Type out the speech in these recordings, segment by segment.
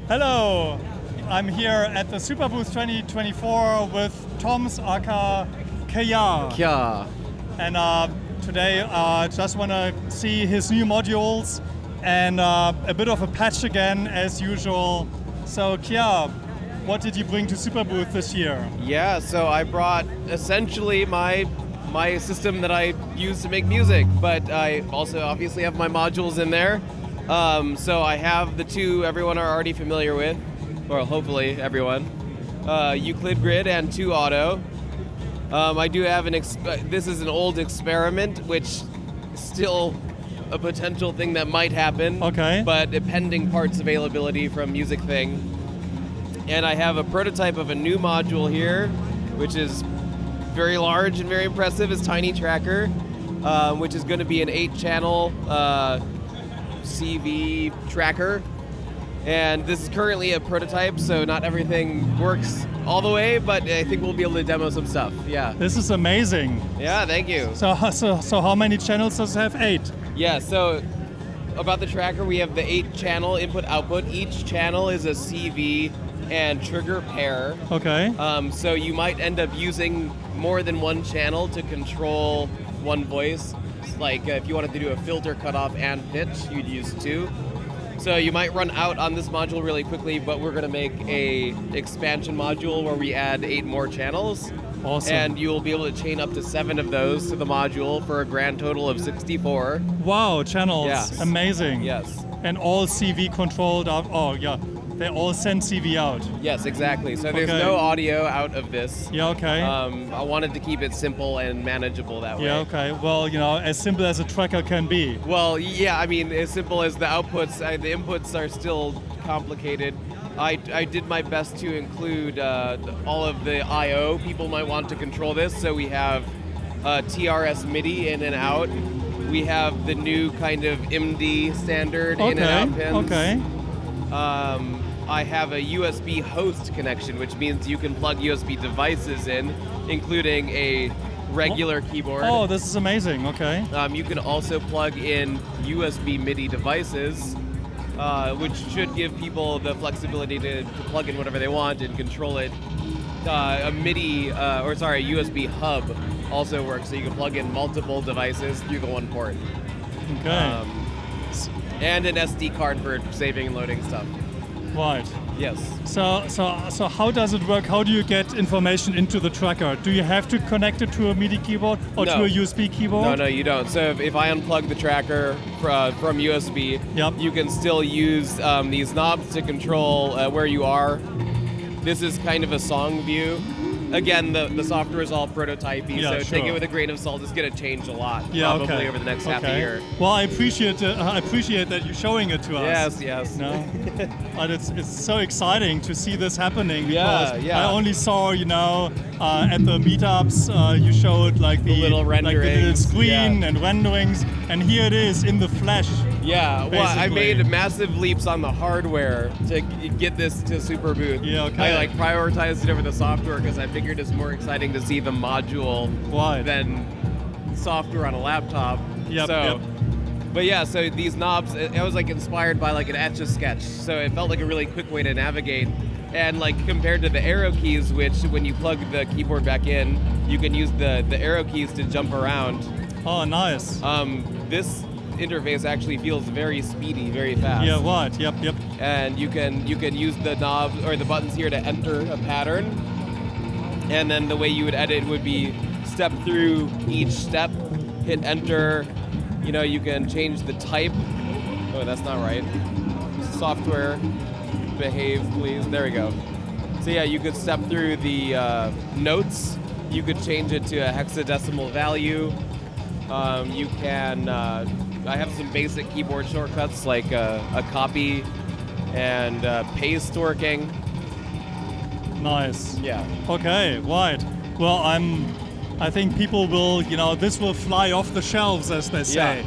Hello, I'm here at the Superbooth 2024 with Tom's aka Kyaa. Kyaa. And today just want to see his new modules and a bit of a patch again as usual. So Kyaa, what did you bring to Superbooth this year? Yeah, so I brought essentially my system that I use to make music, but I also obviously have my modules in there. So I have the two everyone are already familiar with, or hopefully everyone, Euclid Grid and 2 Auto. I do have this is an old experiment, which is still a potential thing that might happen. Okay. But pending parts availability from Music Thing. And I have a prototype of a new module here, which is very large and very impressive. It's Tiny Tracker, which is going to be an 8-channel CV tracker. And this is currently a prototype, so not everything works all the way, but I think we'll be able to demo some stuff. Yeah. This is amazing. Yeah, thank you. So how many channels does it have? 8? Yeah, so about the tracker, we have the 8-channel input-output. Each channel is a CV and trigger pair. Okay. So you might end up using more than one channel to control one voice. It's like if you wanted to do a filter cutoff and pitch, you'd use 2. So you might run out on this module really quickly, but we're going to make a expansion module where we add 8 more channels. Awesome. And you'll be able to chain up to 7 of those to the module for a grand total of 64. Wow, channels. Yes. Amazing. Yes. And all CV controlled out. Oh, yeah. They all send CV out. Yes, exactly. So there's Okay. no audio out of this. Yeah, okay. I wanted to keep it simple and manageable that way. Yeah, okay. Well, as simple as a tracker can be. Well, yeah, I mean, as simple as the outputs, the inputs are still complicated. I did my best to include all of the I/O people might want to control this. So we have TRS MIDI in and out. We have the new kind of MD standard in and out pins. Okay. I have a USB host connection, which means you can plug USB devices in, including a regular keyboard. Oh, this is amazing. Okay. You can also plug in USB MIDI devices, which should give people the flexibility to plug in whatever they want and control it. A USB hub also works, so you can plug in multiple devices through the one port. Okay. And an SD card for saving and loading stuff. Right. Yes. So how does it work? How do you get information into the tracker? Do you have to connect it to a MIDI keyboard or to a USB keyboard? No, you don't. So if I unplug the tracker from USB, Yep. you can still use these knobs to control where you are. This is kind of a song view. Again, the software is all prototypey, so take it with a grain of salt. It's going to change a lot, probably over the next half a year. Well, I appreciate that you're showing it to us. Yes. No? But it's so exciting to see this happening. Yeah, because yeah. I only saw, at the meetups, you showed like the little renderings, like the little screen and renderings, and here it is in the flesh. Yeah, well, I basically. made massive leaps on the hardware to get this to Superbooth. Yeah, okay. I prioritized it over the software because I figured it's more exciting to see the module than software on a laptop. Yep. But yeah, so these knobs, I was inspired by an Etch-a-Sketch, so it felt like a really quick way to navigate. And compared to the arrow keys, which when you plug the keyboard back in, you can use the arrow keys to jump around. Oh, nice. This interface actually feels very speedy, very fast. Yeah, right. Yep. And you can use the knobs or the buttons here to enter a pattern. And then the way you would edit would be step through each step, hit enter. You can change the type. Oh, that's not right. Software, behave, please. There we go. So yeah, you could step through the notes. You could change it to a hexadecimal value. You can. I have some basic keyboard shortcuts like a copy and paste working. Nice. Yeah. Okay, right. Well, I think people will, this will fly off the shelves, as they say.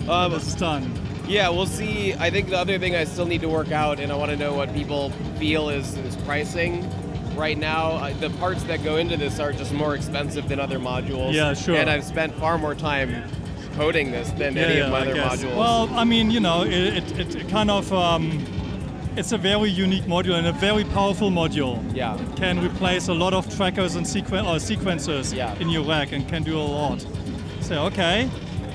When this is done. Yeah, we'll see. I think the other thing I still need to work out, and I want to know what people feel is pricing. Right now, the parts that go into this are just more expensive than other modules. Yeah, sure. And I've spent far more time coding this than any of my other modules. Well, I mean, it kind of it's a very unique module and a very powerful module. Yeah. It can replace a lot of trackers and sequencers in your rack and can do a lot. So, okay.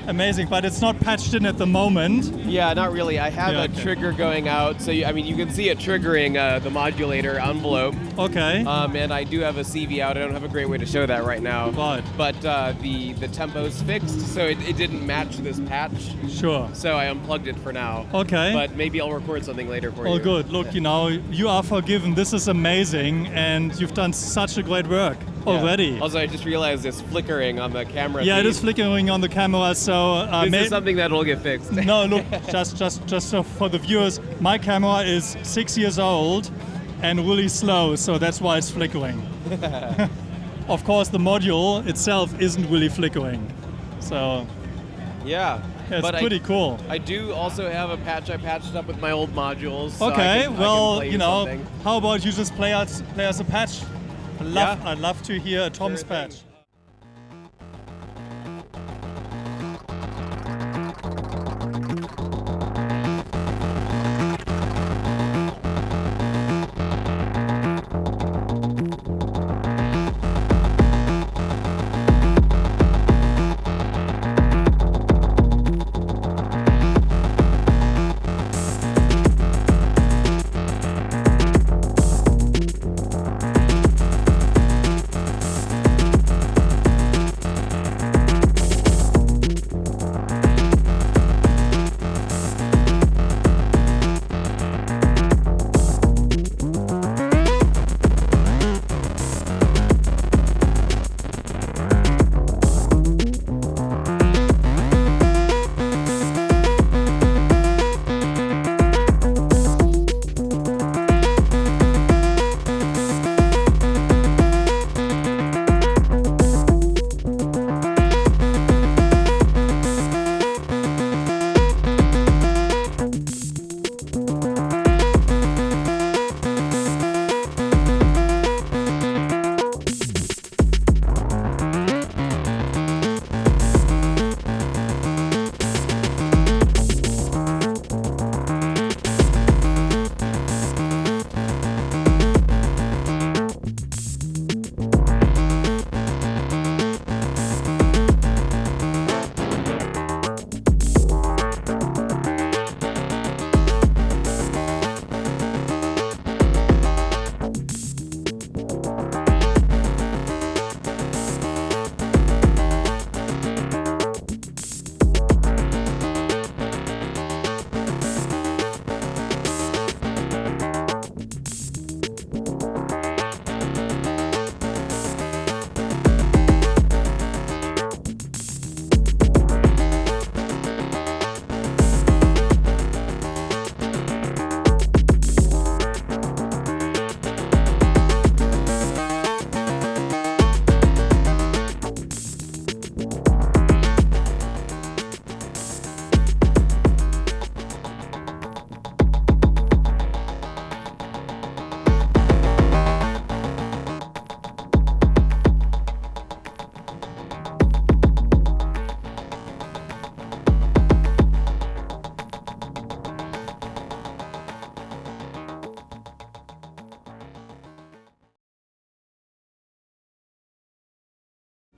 Amazing, but it's not patched in at the moment. Yeah, not really. I have a trigger going out, so you can see it triggering the modulator envelope. Okay. And I do have a CV out. I don't have a great way to show that right now. Right. But the tempo's fixed, so it didn't match this patch. Sure. So I unplugged it for now. Okay. But maybe I'll record something later for you. Oh, good. Look, you are forgiven. This is amazing, and you've done such a great work already. Also, I just realized it's flickering on the camera. Yeah, feed. it is flickering on the camera. So this is something that'll get fixed. No, look, just so for the viewers, my camera is 6 years old and really slow, so that's why it's flickering. Of course, the module itself isn't really flickering. So yeah, it's pretty cool. I do also have a patch I patched up with my old modules. So Okay, I can play something. how about you just play us a patch? I'd love to hear Tom's patch.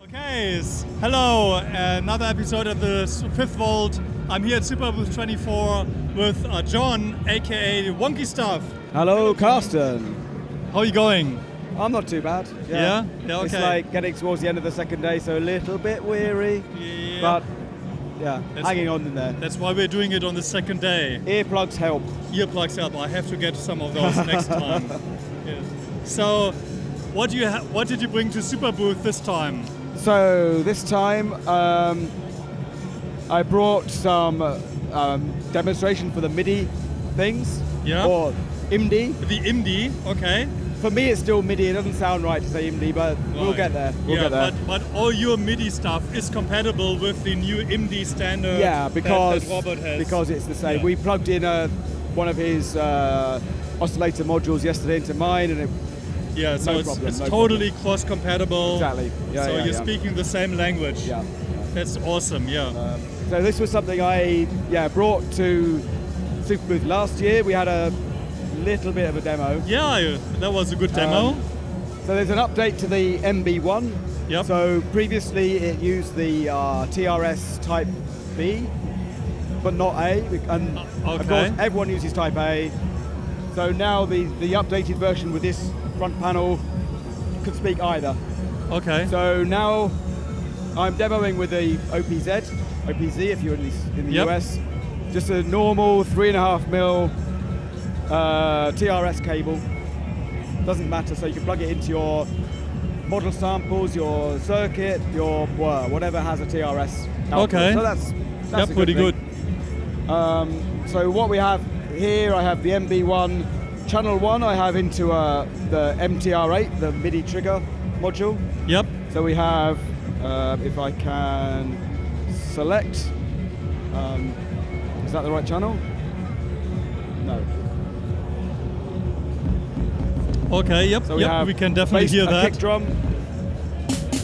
Okay, hello, another episode of the Fifth Volt. I'm here at Superbooth 24 with John, aka Wonkystuff. Hello, Carsten. How are you going? I'm not too bad. Yeah, okay. It's like getting towards the end of the second day, so a little bit weary. Yeah. But yeah, hanging on in there. That's why we're doing it on the second day. Earplugs help. Earplugs help. I have to get some of those next time. Yes. So, what did you bring to Superbooth this time? So this time I brought some demonstration for the MIDI things. Yeah. Or IMDI. The IMDI, okay. For me, it's still MIDI. It doesn't sound right to say IMDI, but we'll get there. We'll get there. But all your MIDI stuff is compatible with the new IMDI standard. Yeah, because that Robert has. Because it's the same. Yeah. We plugged in one of his oscillator modules yesterday into mine, and so it's totally cross-compatible. Exactly. So you're speaking the same language. Yeah. That's awesome. Yeah. So this was something I brought to Superbooth last year. We had a little bit of a demo. Yeah, that was a good demo. So there's an update to the MB1. Yep. So previously it used the TRS Type B, but not A. And of course everyone uses Type A. So now the updated version with this front panel could speak either. Okay. So now I'm demoing with the OPZ if you're in the US. Just a normal 3.5mm TRS cable. Doesn't matter, so you can plug it into your model samples, your circuit, your whatever has a TRS output. Okay. So that's a pretty good. So what we have here, I have the MB1 channel 1. I have into the MTR8, the MIDI trigger module. Yep. So we have, if I can select, is that the right channel? No. Okay, yep, So we can definitely hear a that. kick drum,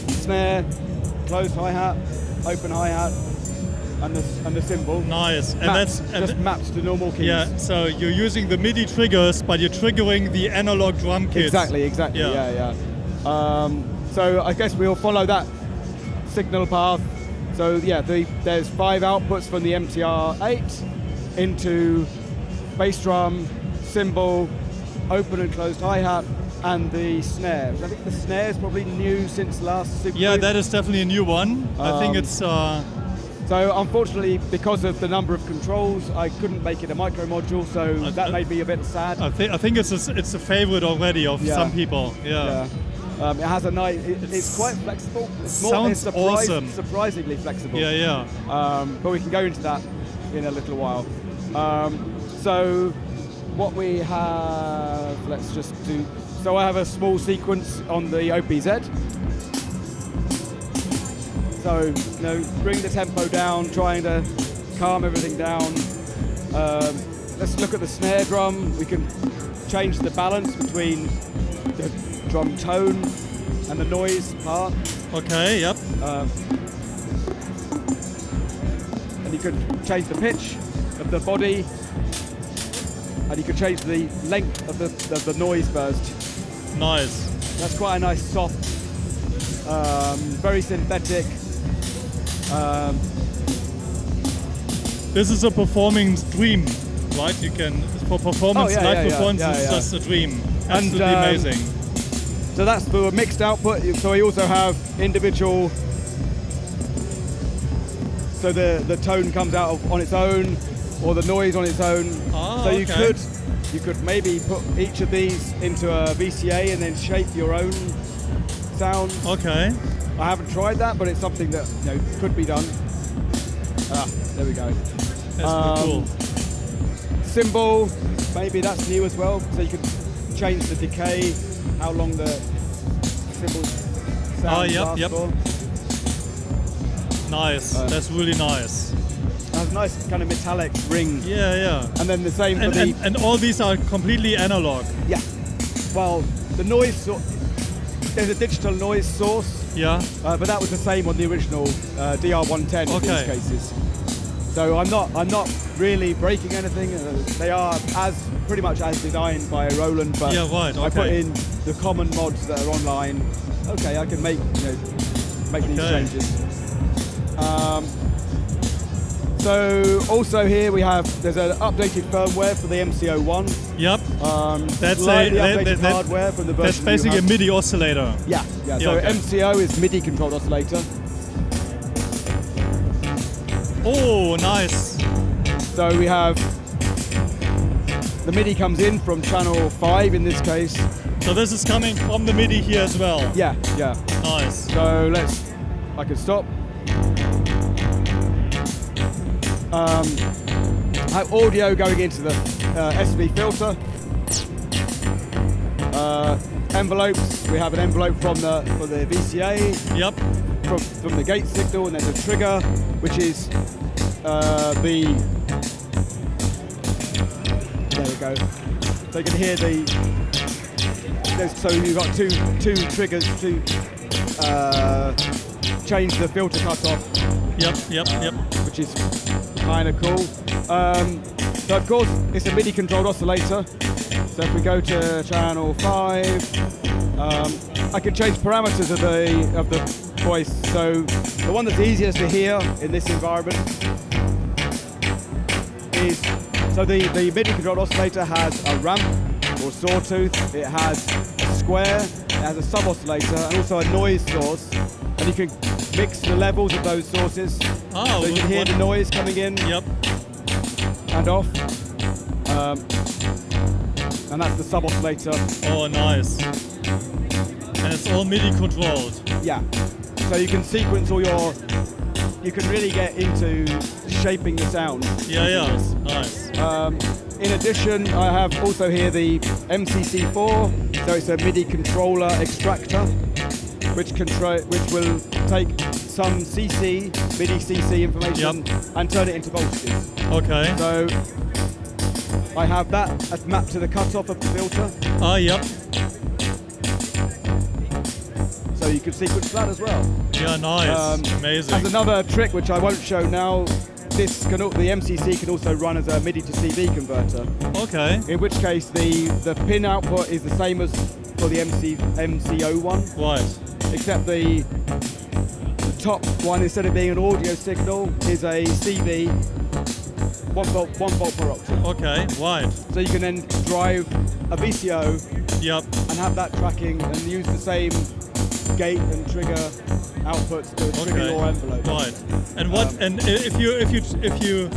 snare, closed hi-hat, open hi-hat, and the cymbal. Nice. And Maps, that's just maps to normal keys. Yeah, so you're using the MIDI triggers, but you're triggering the analog drum kits. Exactly, yeah. So I guess we'll follow that signal path. So yeah, there's 5 outputs from the MTR8 into bass drum, cymbal, open and closed hi-hat, and the snare. I think the snare is probably new since last Superbooth. Yeah, that is definitely a new one. I think it's... So unfortunately, because of the number of controls, I couldn't make it a micro module, so that made me a bit sad. I think it's a favorite already of some people. Yeah. It has a nice... It's quite flexible. Sounds awesome. Surprisingly flexible. Yeah. But we can go into that in a little while. So what we have, let's just do... So I have a small sequence on the OPZ. So, bring the tempo down, trying to calm everything down. Let's look at the snare drum. We can change the balance between the drum tone and the noise part. Okay, yep. And you can change the pitch of the body, and you can change the length of the noise burst. Nice. That's quite a nice soft, very synthetic. This is a performing dream, right? You can, for performance, live performance, it's just a dream. Absolutely amazing. So that's the mixed output. So we also have individual, so the tone comes out on its own, or the noise on its own. So you could maybe put each of these into a VCA and then shape your own sound. Okay. I haven't tried that, but it's something that could be done. There we go. That's pretty cool. Cymbal, maybe that's new as well. So you can change the decay, how long the cymbal sound lasts for. Nice. That's really nice. It has a nice kind of metallic ring. Yeah. And then the same for the... And all these are completely analog. Yeah. Well, the noise, there's a digital noise source. Yeah. But that was the same on the original DR110 in these cases. So I'm not really breaking anything. They are pretty much as designed by Roland, but I put in the common mods that are online. Okay, I can make these changes. So also here there's an updated firmware for the MCO1. Yep. That's updated hardware from the version. That's basically a MIDI oscillator. Yeah. So MCO is MIDI controlled oscillator. Oh, nice. So we have the MIDI comes in from channel 5 in this case. So this is coming from the MIDI here as well. Yeah. Nice. So I can stop. I have audio going into the SV filter. Envelopes. We have an envelope for the VCA. Yep. From the gate signal, and then the trigger, which is there we go. So you can hear so you've got two triggers to change the filter cutoff. Yep. Which is kind of cool. So of course it's a MIDI controlled oscillator. So if we go to channel 5, I can change parameters of the voice. So the one that's easiest to hear in this environment is, so the MIDI controlled oscillator has a ramp or sawtooth, it has a square, it has a sub oscillator, and also a noise source. And you can mix the levels of those sources. Oh, so you can hear the noise coming in Yep. and off. And that's the sub oscillator. Oh, nice. And it's all MIDI controlled. Yeah. So you can sequence all your. You can really get into shaping the sound. Yeah, nice. In addition, I have also here the MCC4. So it's a MIDI controller extractor, which will take some CC, MIDI CC information and turn it into voltages. Okay. So I have that as mapped to the cutoff of the filter. Yep. So you can sequence that as well. Yeah, nice. Amazing. As another trick, which I won't show now, the MCC can also run as a MIDI to CV converter. Okay. In which case the pin output is the same as for the MCO one. Right. Except the top one, instead of being an audio signal, is a CV, 1 volt per octave. Okay, right. So you can then drive a VCO Yep. and have that tracking and use the same gate and trigger outputs to trigger your envelope. Right. And what? And if you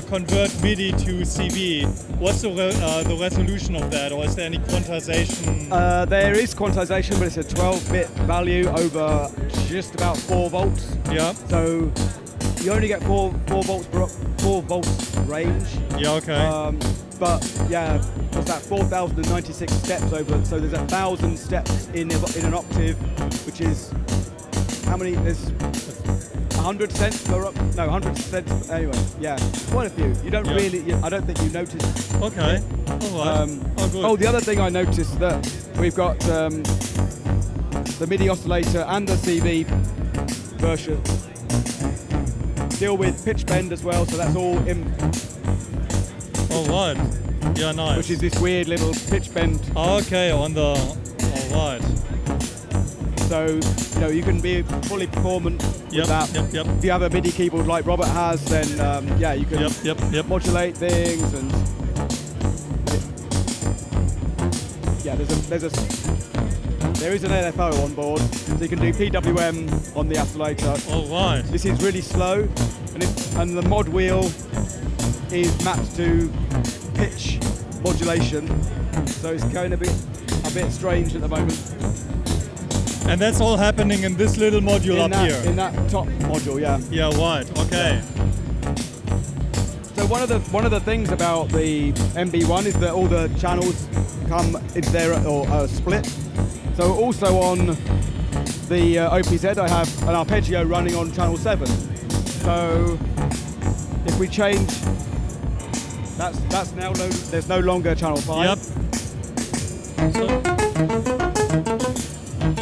convert MIDI to CV, what's the resolution of that, or is there any quantization? There is quantization, but it's a 12-bit value over just about 4 volts. Yeah. So you only get 4 volts range. Yeah. Okay. But yeah, what's that? 4,096 steps over. So there's 1,000 steps in an octave, which is how many? There's 100 cents per octave. No, 100 cents. Anyway, yeah, quite a few. You don't really. I don't think you notice. Okay. All right. Good. The other thing I noticed that we've got the MIDI oscillator and the CV version deal with pitch bend as well. So that's all in. All right. Yeah, nice. Which is this weird little pitch bend. Okay, on the. All right. So you can be fully performant with that. Yep. If you have a MIDI keyboard like Robert has, then you can modulate things and there is an LFO on board, so you can do PWM on the oscillator. All right. This is really slow, and the mod wheel is mapped to pitch modulation, so it's going to be a bit strange at the moment. And that's all happening in this little module here. In that top module, yeah. Yeah, right. Okay. So one of the things about the MB1 is that all the channels come into their or split. So also on the OPZ, I have an arpeggio running on channel 7. So if we change, that's now there's no longer channel 5. Yep.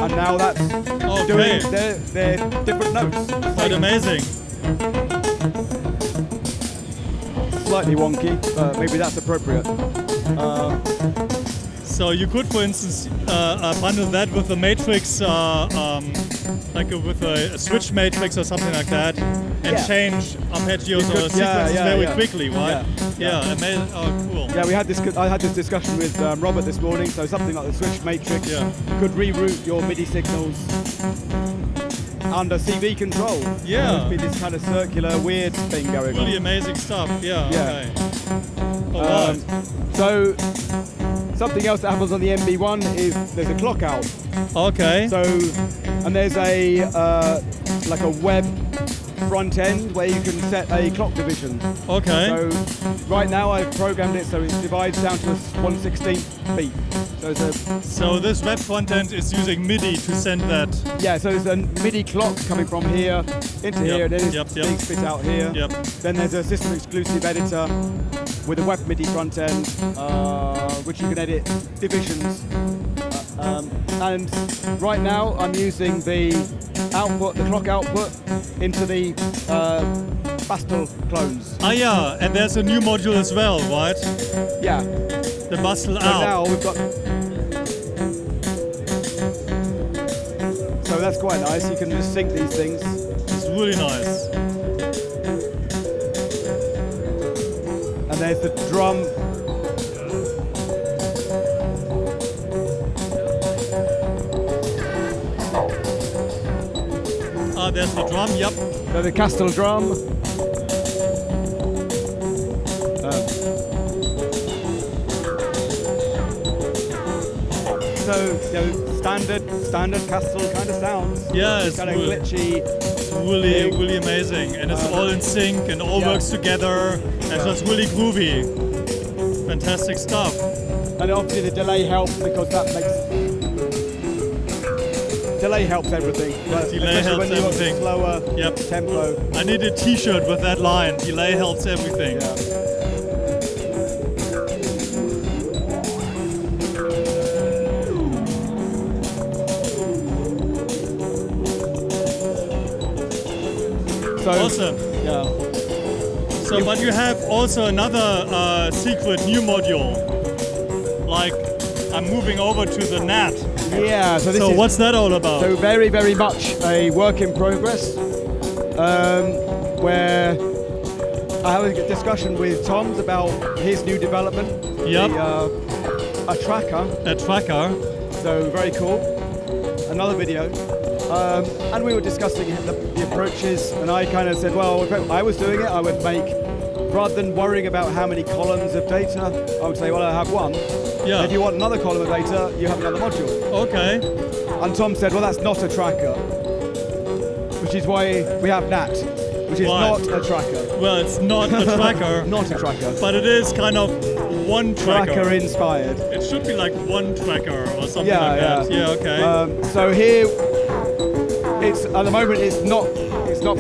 And now that's doing their different notes. Quite amazing. Slightly wonky, but maybe that's appropriate. So you could, for instance, bundle that with a matrix, like with a switch matrix or something like that, and change arpeggios or sequences very quickly, right? Yeah, amazing. Oh, cool. Yeah, I had this discussion with Robert this morning. So something like the switch matrix could reroute your MIDI signals under CV control. Yeah. It would be this kind of circular, weird thing going on. Really amazing stuff. Yeah. Okay. All right. So something else that happens on the MB1 is there's a clock out. Okay. So, and there's a like a web front end where you can set a clock division. Okay. So right now I've programmed it so it divides down to 1/16 beat. So this web front end is using MIDI to send that. Yeah. So there's a MIDI clock coming from here into here, and then it's being spit out here. Yep. Then there's a system exclusive editor with a web MIDI front end, which you can edit divisions. And right now I'm using the clock output into the Bastel clones. Ah, yeah, and there's a new module as well, right? Yeah. The bustle So out. now we've got. So that's quite nice. You can just sync these things. It's really nice. And there's the drum. Ah, there's the drum. Yep. So the Castle drum. So standard Castle kind of sounds. Yeah, it's kind of really, glitchy. it's really amazing, and it's all in sync and all works together, and so it's really groovy. Fantastic stuff. And obviously the delay helps because that makes delay helps everything. Delay helps when you want everything. Slower tempo. I need a T-shirt with that line. Delay helps everything. Yeah. So, Awesome. Yeah. So, but you have also another secret new module. Like, I'm moving over to the NAT. Yeah. So this is, what's that all about? So very much a work in progress, where I have a discussion with Tom's about his new development. Yep. A tracker. A tracker. So very cool. Another video. And we were discussing the approaches, and I kind of said, well, if I was doing it, I would make, rather than worrying about how many columns of data, I would say, well, I have one. Yeah. If you want another column of data, you have another module. Okay. And Tom said, well, that's not a tracker, which is why we have NAT, which is not a tracker. Well, it's not a tracker. Not a tracker. But it is kind of one tracker. Tracker inspired. It should be like one tracker or something like that. Yeah, okay. So here, it's at the moment it's not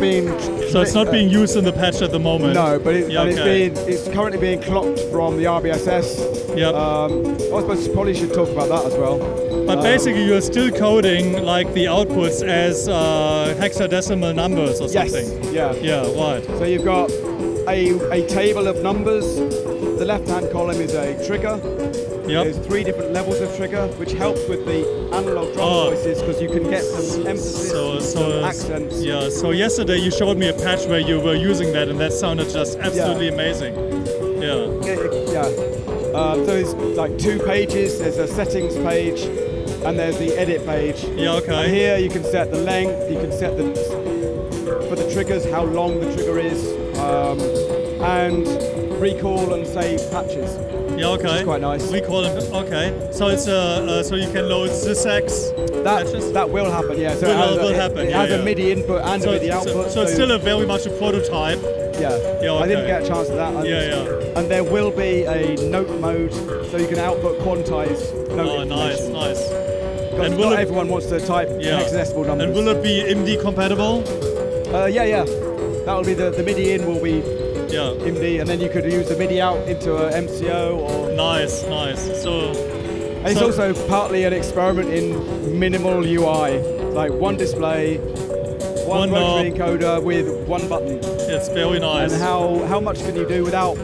being. So it's not being used in the patch at the moment. No, but okay. it's currently being clocked from the RBSS. Yep. I suppose probably should talk about that as well. But basically, you're still coding like the outputs as hexadecimal numbers or something. Yes. Yeah. Yeah. Right. So you've got a table of numbers. The left-hand column is a trigger. Yep. There's 3 different levels of trigger, which helps with the analog drum voices because you can get some emphasis, some accents. Yeah. So yesterday you showed me a patch where you were using that, and that sounded just absolutely amazing. Yeah. So it's like 2 pages. There's a settings page, and there's the edit page. Yeah. Okay. And here you can set the length. You can set for the triggers how long the trigger is, and recall and save patches. Yeah, okay. Which is quite nice. We call them. Okay. So it's so you can load sysax patches. That will happen. Yeah. So will happen. It has a MIDI input and a MIDI output. So it's still very much a prototype. Yeah. Yeah. Okay. I didn't get a chance to that. And there will be a note mode, so you can output quantized note information. Nice. Because not everyone wants to type hexadecimal numbers. And will it be MD compatible? Yeah. That will be the MIDI in will be MD, and then you could use the MIDI out into a MCO or. Nice. So. And it's also partly an experiment in minimal UI, like one display, one rotary encoder with one button. It's very nice. And how much can you do without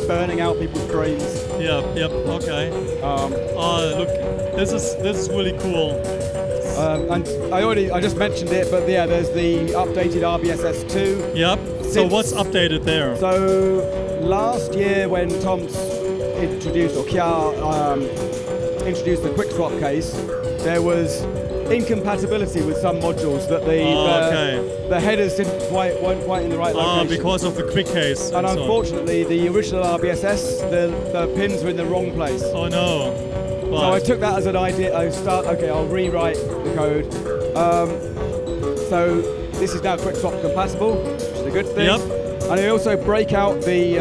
burning out people's brains? Yep. Okay. Look, this is really cool. And I just mentioned it, but yeah, there's the updated RBSS 2. Yep. So what's updated there? So last year when Tom's introduced, or Kyaa introduced the quick swap case, there was incompatibility with some modules that the headers weren't quite in the right location. Because of the quick case. And unfortunately, the original RBSS, the pins were in the wrong place. Oh no. Right. So I took that as an idea. I'll rewrite the code. So this is now quick swap compatible, which is a good thing. Yep. And I also break out the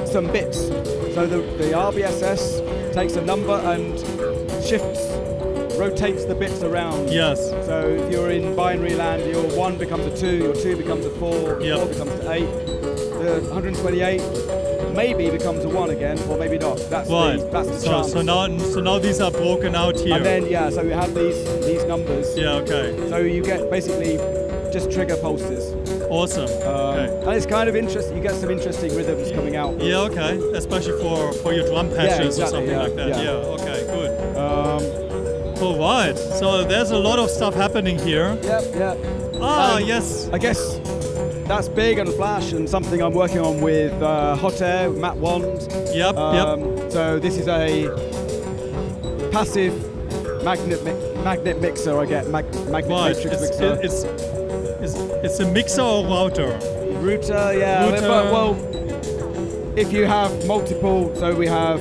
some bits. So the RBSS takes a number and rotates the bits around. Yes. So if you're in binary land, your 1 becomes a 2, your 2 becomes a 4, your 4 becomes an 8. The 128 maybe becomes a 1 again, or maybe not. That's the chance. So now these are broken out here. And then so we have these numbers. Yeah. Okay. So you get basically just trigger pulses. Awesome. Okay. And it's kind of interesting. You get some interesting rhythms coming out. Yeah, okay. Especially for your drum patches or something like that. Yeah. Okay, good. All right. So there's a lot of stuff happening here. Yeah. Yes. I guess that's big and flash and something I'm working on with Hot Air, Matt Wand. Yep. So this is a passive magnet mixer. I get magnet matrix mixer. It's a mixer or router? Router, yeah. Router. Well, if you have multiple, so we have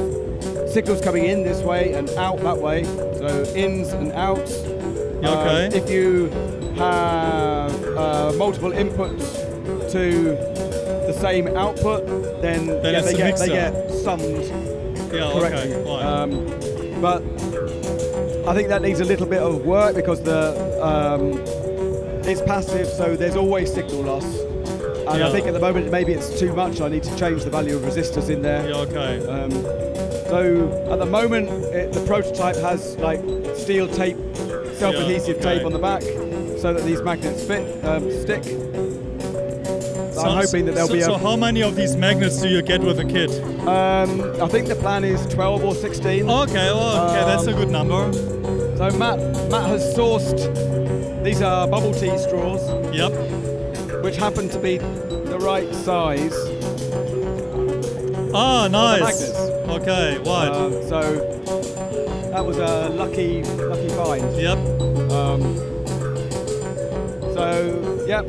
signals coming in this way and out that way, so ins and outs. Okay. If you have multiple inputs to the same output, then they get summed correctly. Okay. Right. But I think that needs a little bit of work because it's passive, so there's always signal loss. And I think at the moment maybe it's too much. I need to change the value of resistors in there. Yeah, okay. So at the moment, the prototype has like steel tape, self-adhesive tape on the back, so that these magnets stick. So I'm hoping that there'll be. So how many of these magnets do you get with a kit? I think the plan is 12 or 16. Okay, that's a good number. So Matt has sourced. These are bubble tea straws. Yep. Which happen to be the right size. Ah, nice. Okay, right. So that was a lucky find. Yep.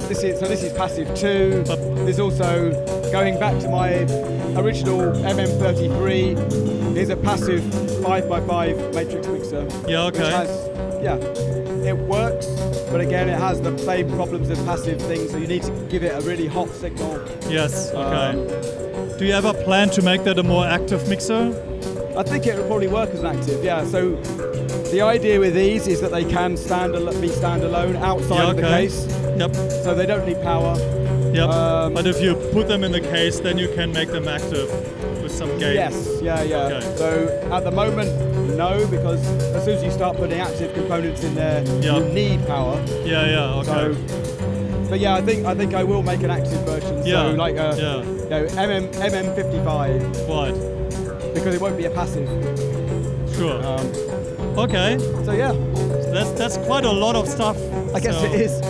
This is passive 2. There's also, going back to my original MM33, is a passive 5x5 matrix mixer. Yeah, okay. Which has, it works, but again, it has the same problems as passive things, so you need to give it a really hot signal. Yes, okay. Do you ever plan to make that a more active mixer? I think it will probably work as an active, yeah. So the idea with these is that they can be standalone outside of the case. Yep. So they don't need power. Yep. But if you put them in the case, then you can make them active with some gain. Yes, yeah. Okay. So at the moment, no, because as soon as you start putting active components in there, you need power. Yeah, okay. So, but yeah, I think I will make an active version. So like MM55. Right. Because it won't be a passive. Sure. Okay. So yeah. That's quite a lot of stuff. I guess it is.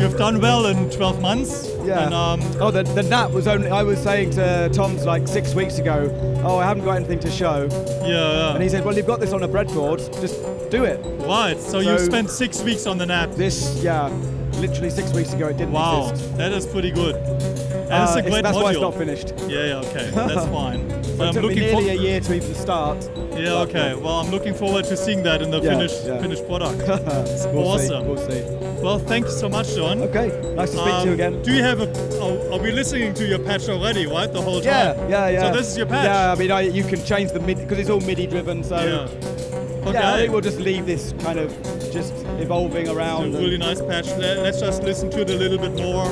You've done well in 12 months. Yeah. And, the NAT was only, I was saying to Tom's like 6 weeks ago, I haven't got anything to show. Yeah. And he said, well, you've got this on a breadboard, just do it. Right, so you spent 6 weeks on the NAT. Literally 6 weeks ago it didn't exist. Wow, that is pretty good. And it's a great that's module. why it's not finished. Yeah, okay, that's fine. So it took me nearly a year to even start. Yeah, okay. Well, I'm looking forward to seeing that in the finished product. It's awesome. We'll see. Well, thank you so much, John. Okay, nice to speak to you again. Do you have are we listening to your patch already, right, the whole time? Yeah. So this is your patch? Yeah, I mean, you can change the MIDI, because it's all MIDI driven, so... Yeah. Okay. Yeah, I think we'll just leave this kind of just evolving around. It's a really nice patch. Let's just listen to it a little bit more.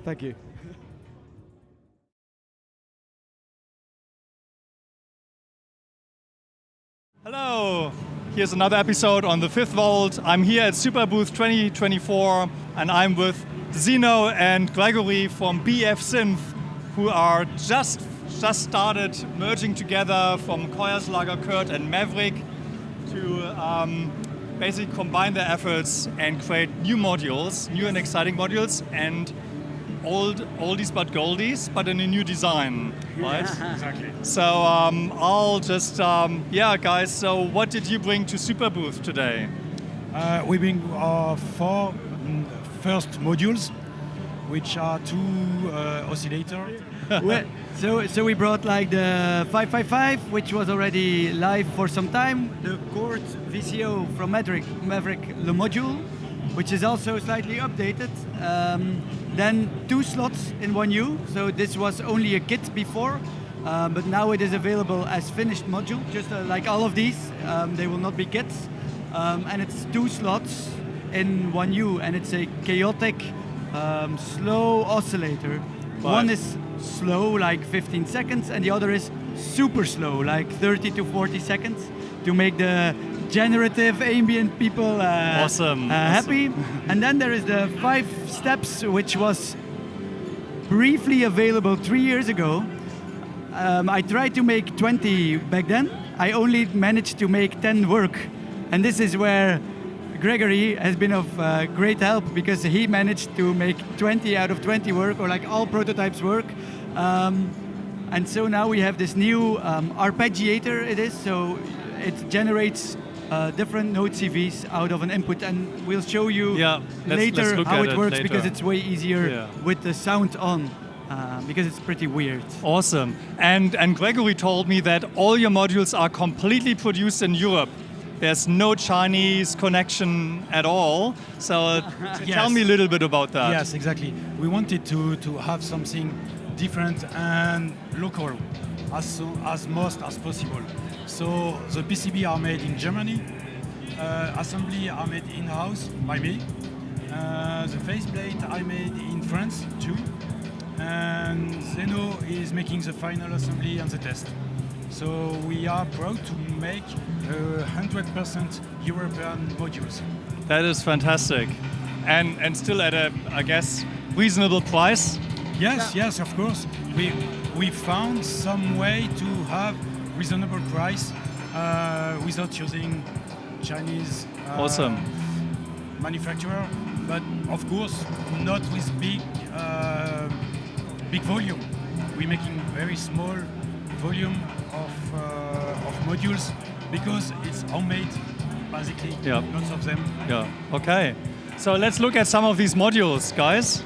Thank you. Hello, here's another episode on the 5th Vault. I'm here at Superbooth 2024 and I'm with Zeno and Gregory from BF Synth, who are just started merging together from Kyaa, Kurt and Maverick to basically combine their efforts and create new modules, new and exciting modules, and oldies but goldies, but in a new design, right? Exactly. So I'll just, guys, so what did you bring to Superbooth today? We bring our 4 first modules, which are 2 oscillators. So we brought like the 555, which was already live for some time, the Chord VCO from Maverick, the module, which is also slightly updated. Then 2 slots in 1U, so this was only a kit before, but now it is available as finished module, just like all of these, they will not be kits. And it's 2 slots in 1U, and it's a chaotic, slow oscillator. Right. One is slow, like 15 seconds, and the other is super slow, like 30 to 40 seconds, to make the generative ambient people happy. And then there is the 5 steps, which was briefly available 3 years ago. I tried to make 20 back then. I only managed to make 10 work. And this is where Gregory has been of great help, because he managed to make 20 out of 20 work, or like all prototypes work. And so now we have this new arpeggiator, it is, so it generates different note CVs out of an input, and we'll show you later how it works, because it's way easier with the sound on, because it's pretty weird. Awesome. And Gregory told me that all your modules are completely produced in Europe. There's no Chinese connection at all. So tell me a little bit about that. Yes, exactly. We wanted to have something different and local as most as possible. So the PCB are made in Germany, assembly are made in-house by me, the faceplate I made in France too, and Zeno is making the final assembly and the test. So we are proud to make 100% European modules. That is fantastic. And still at a, I guess, reasonable price? Yes, of course. We found some way to have reasonable price without using Chinese manufacturer, but of course not with big volume. We're making very small volume of modules because it's homemade, basically. Lots of them. Yeah. Okay. So let's look at some of these modules, guys.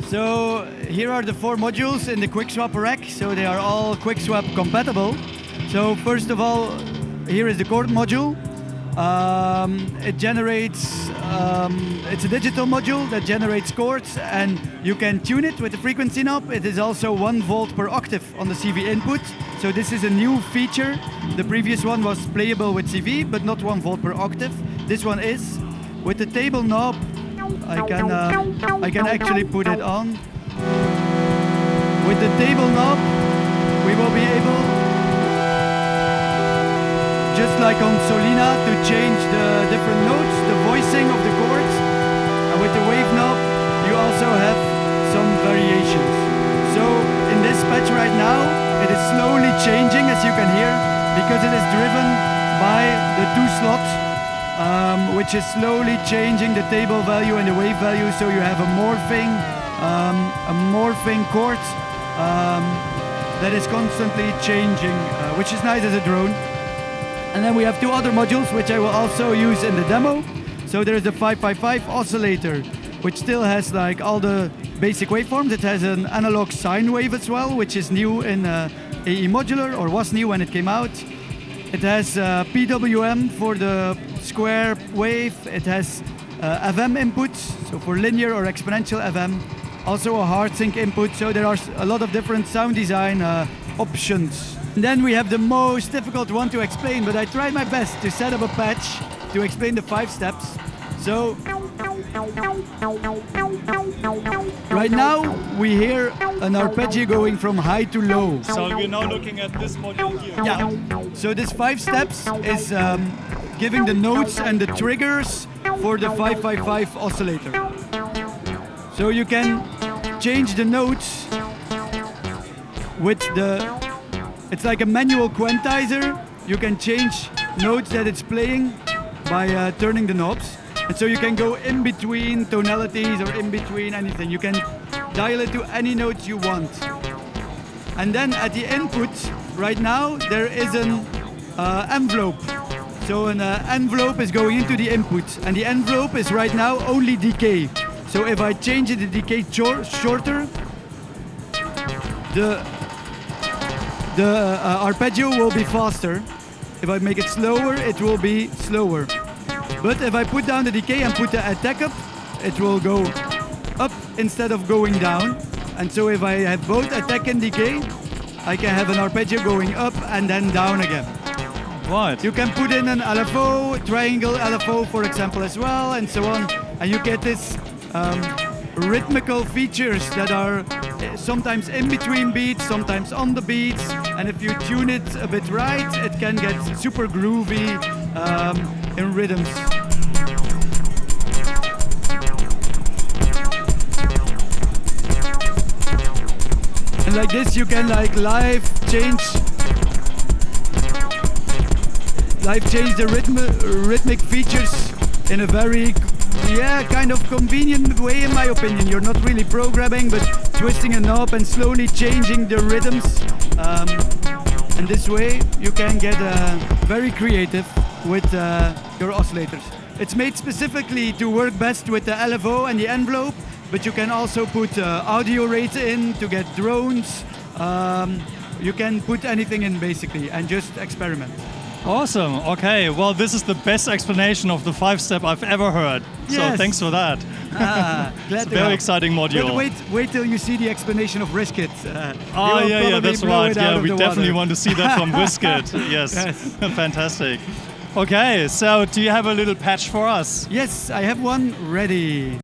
So here are the 4 modules in the QuickSwap rack, so they are all QuickSwap compatible. So first of all, here is the Chord module. It generates, it's a digital module that generates chords, and you can tune it with the frequency knob. It is also 1 volt per octave on the CV input. So this is a new feature. The previous one was playable with CV, but not 1 volt per octave. This one is. With the table knob, I can actually put it on. With the table knob, we will be able, just like on Solina, to change the different notes, the voicing of the chords. And with the wave knob, you also have some variations. So in this patch right now, it is slowly changing, as you can hear, because it is driven by the 2 slots, which is slowly changing the table value and the wave value, so you have a morphing chord that is constantly changing, which is nice as a drone. And then we have 2 other modules, which I will also use in the demo. So there is the 555 oscillator, which still has like all the basic waveforms. It has an analog sine wave as well, which is new in AE Modular, or was new when it came out. It has PWM for the square wave. It has FM inputs, so for linear or exponential FM. Also a hard sync input, so there are a lot of different sound design options. And then we have the most difficult one to explain, but I tried my best to set up a patch to explain the 5 steps. So Right now, we hear an arpeggio going from high to low. So we're now looking at this module here. Yeah. So this 5 steps is giving the notes and the triggers for the 555 oscillator. So you can change the notes with it's like a manual quantizer. You can change notes that it's playing by turning the knobs. And so you can go in between tonalities or in between anything. You can dial it to any note you want. And then at the input, right now, there is an envelope. So an envelope is going into the input. And the envelope is right now only decay. So if I change the decay shorter, the arpeggio will be faster. If I make it slower, it will be slower. But if I put down the decay and put the attack up, it will go up instead of going down. And so if I have both attack and decay, I can have an arpeggio going up and then down again. Right. You can put in an LFO, triangle LFO for example as well, and so on. And you get this rhythmical features that are sometimes in between beats, sometimes on the beats. And if you tune it a bit right, it can get super groovy in rhythms. And like this you can like live change the rhythmic features in a very kind of convenient way in my opinion. You're not really programming but twisting a knob and slowly changing the rhythms. And this way you can get very creative with your oscillators. It's made specifically to work best with the LFO and the envelope, but you can also put audio rates in to get drones. You can put anything in basically and just experiment. Awesome. Okay. Well, this is the best explanation of the 5-step I've ever heard. Yes. So thanks for that. Glad It's to a very help. exciting module. But wait till you see the explanation of Riskit. Yeah, that's right. Yeah, we definitely want to see that from Whisket. Yes. Fantastic. Okay, so do you have a little patch for us? Yes, I have one ready.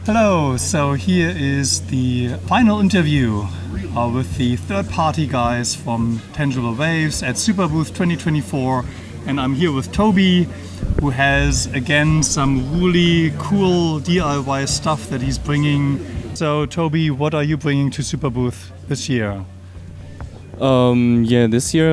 Hello, so here is the final interview with the third-party guys from Tangible Waves at Superbooth 2024, and I'm here with Tobi, who has again some really cool DIY stuff that he's bringing. So Tobi, what are you bringing to Superbooth this year? Yeah, this year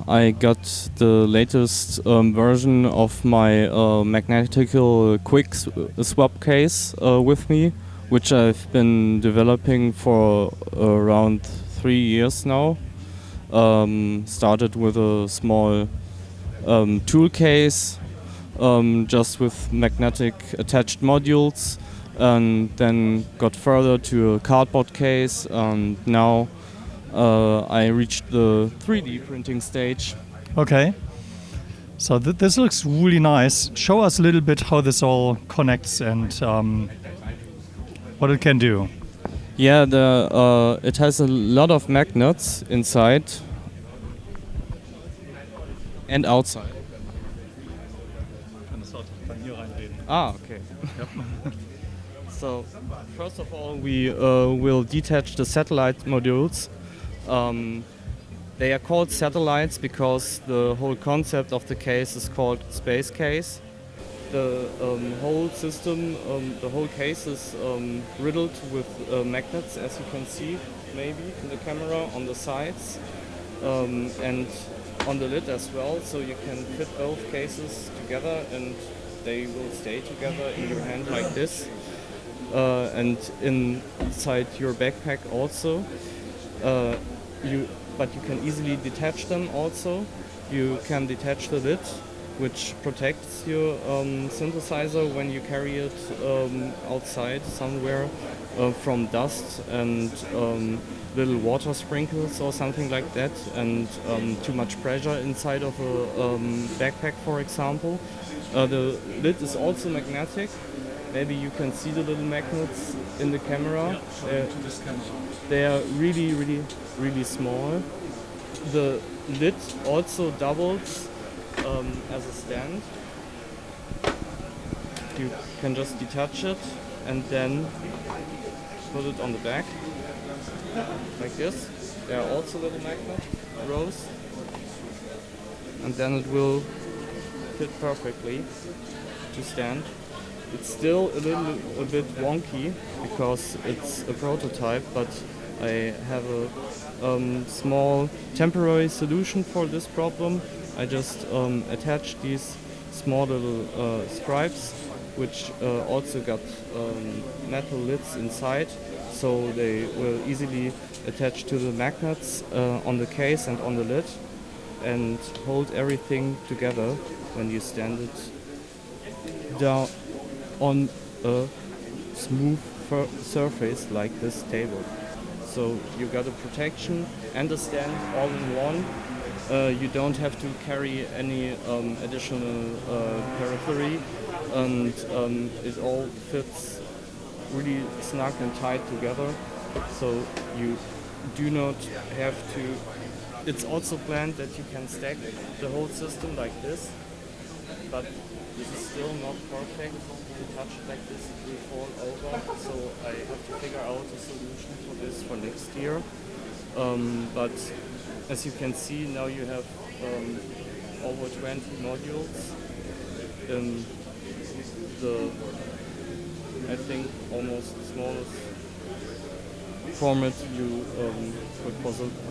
I got the latest version of my magnetical quick swap case with me, which I've been developing for around 3 years now. Started with a small tool case, just with magnetic attached modules, and then got further to a cardboard case, and now I reached the 3D printing stage. Okay, so this looks really nice. Show us a little bit how this all connects and what it can do. Yeah, it has a lot of magnets inside and outside. Okay. So, first of all, we will detach the satellite modules. They are called satellites because the whole concept of the case is called space case. The whole system, the whole case is riddled with magnets, as you can see maybe in the camera on the sides and on the lid as well, so you can fit both cases together and they will stay together in your hand like this, and inside your backpack also. But you can easily detach them also. You can detach the lid, which protects your synthesizer when you carry it outside somewhere from dust and little water sprinkles or something like that, and too much pressure inside of a backpack, for example. The lid is also magnetic. Maybe you can see the little magnets in the camera. They are really, really, really small. The lid also doubles as a stand. You can just detach it and then put it on the back like this. There are also little magnet rows, and then it will fit perfectly to stand. It's still a bit wonky because it's a prototype, but I have a small temporary solution for this problem. I just attached these small little stripes, which also got metal lids inside, so they will easily attach to the magnets on the case and on the lid and hold everything together when you stand it down on a smooth surface like this table. So you got a protection and a stand all in one. You don't have to carry any additional periphery, and it all fits really snug and tight together. So you do not have to. It's also planned that you can stack the whole system like this, but this is still not perfect. If you touch it like this, it will fall over. So I have to figure out a solution for this for next year. But as you can see, now you have over 20 modules in the, I think, almost smallest format you could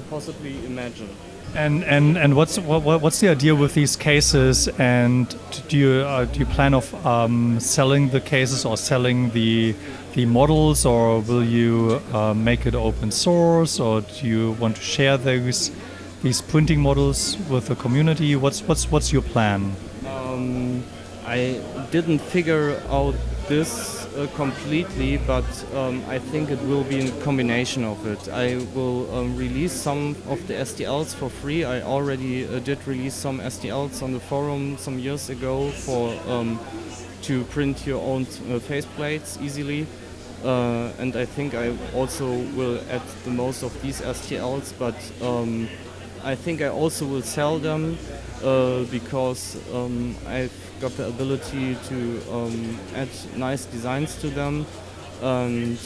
possibly imagine. And what's the idea with these cases? And do you plan of selling the cases or selling the models, or will you make it open source, or do you want to share these printing models with the community? What's your plan? I didn't figure out this completely, but I think it will be a combination of it. I will release some of the STLs for free. I already did release some STLs on the forum some years ago for to print your own faceplates easily. And I think I also will add the most of these STLs, but I think I also will sell them because I've got the ability to add nice designs to them, and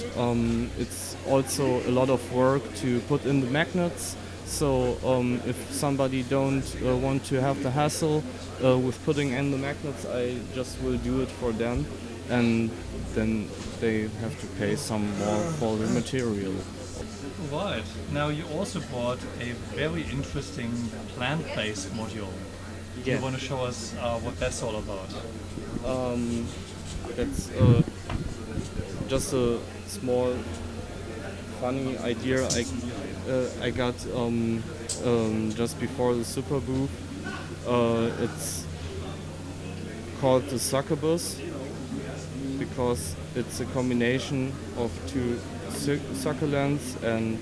it's also a lot of work to put in the magnets. So if somebody don't want to have the hassle with putting in the magnets, I just will do it for them, and then they have to pay some more for the material. Right. Now you also bought a very interesting plant-based module. Do you want to show us what that's all about? That's just a small funny idea I got just before the Superbooth. It's called the Succubus because it's a combination of two succulents and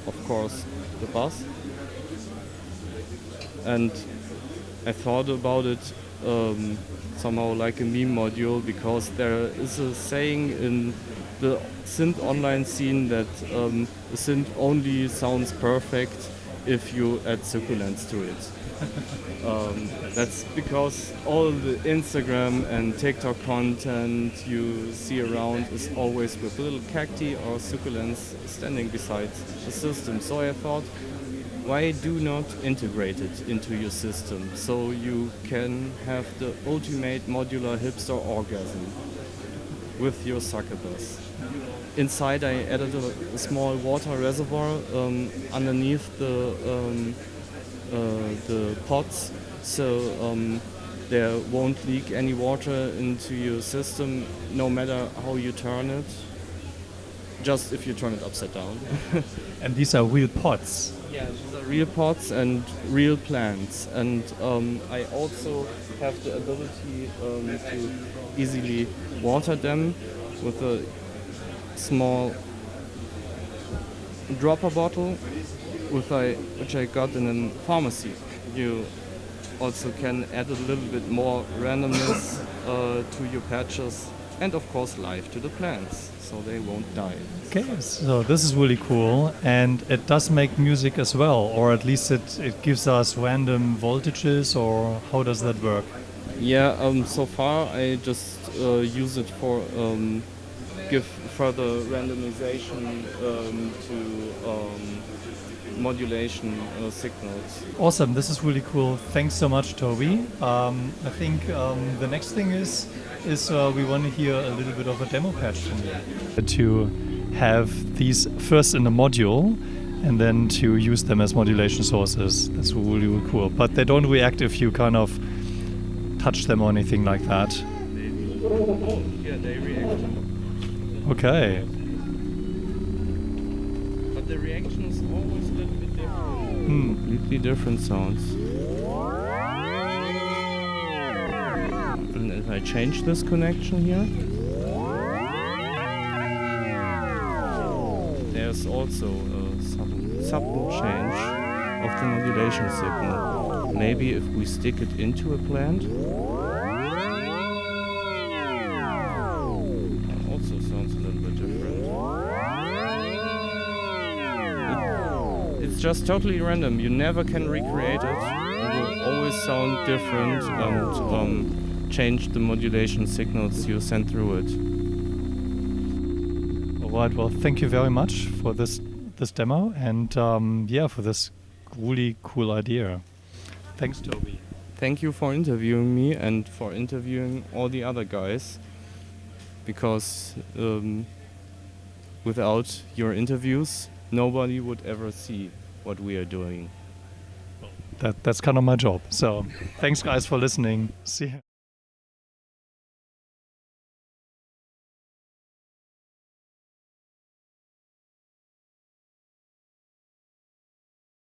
of course the bass. And I thought about it somehow like a meme module, because there is a saying in the synth online scene that a synth only sounds perfect if you add succulents to it. That's because all the Instagram and TikTok content you see around is always with little cacti or succulents standing beside the system. So I thought, why do not integrate it into your system so you can have the ultimate modular hipster orgasm with your Succubus. Inside I added a small water reservoir underneath the pots, so there won't leak any water into your system no matter how you turn it, just if you turn it upside down. And these are real pots? Yeah, these are real pots and real plants, and I also have the ability to easily water them with a small dropper bottle which I got in a pharmacy. You also can add a little bit more randomness to your patches, and of course life to the plants, so they won't die. Okay, so this is really cool, and it does make music as well, or at least it gives us random voltages, or how does that work? Yeah, so far I just use it for give further randomization to modulation signals. Awesome, this is really cool. Thanks so much, Tobi. I think the next thing is we want to hear a little bit of a demo patch from you. To have these first in the module and then to use them as modulation sources. That's really, really cool. But they don't react if you kind of touch them or anything like that. Yeah, they react. Okay. But the reaction is always a little bit different. Completely different sounds. And if I change this connection here, there's also a subtle change of the modulation signal. Maybe if we stick it into a plant, also sounds a little bit different. It's just totally random. You never can recreate it. It will always sound different and change the modulation signals you send through it. All right. Well, thank you very much for this demo, and for this really cool idea. Thanks, Tobi. Thank you for interviewing me and for interviewing all the other guys, because without your interviews, nobody would ever see what we are doing. that's kind of my job. So thanks guys for listening. See you.